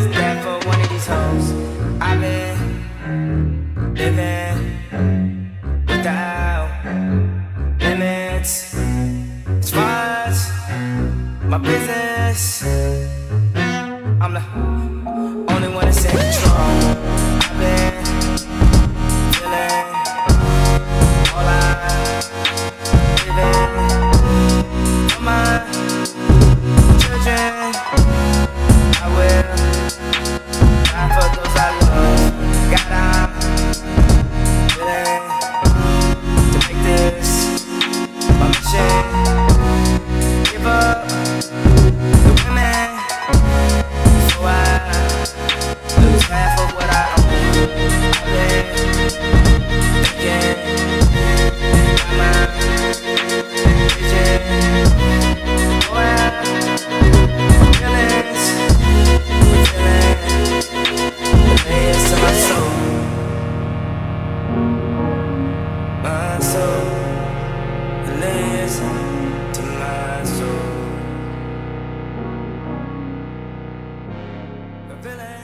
is that for one of these hoes? I've been living without limits. As far as my business, I'm the only one that's in control. I've been feeling all I live for my children. I will die for those I love. God, I'm willing to make this my mission. Give up the women so I lose half of what I own. I've been thinking about my vision. Oh, I'm feelings, feeling the layers to my soul. My soul, the layers to my soul. The feeling.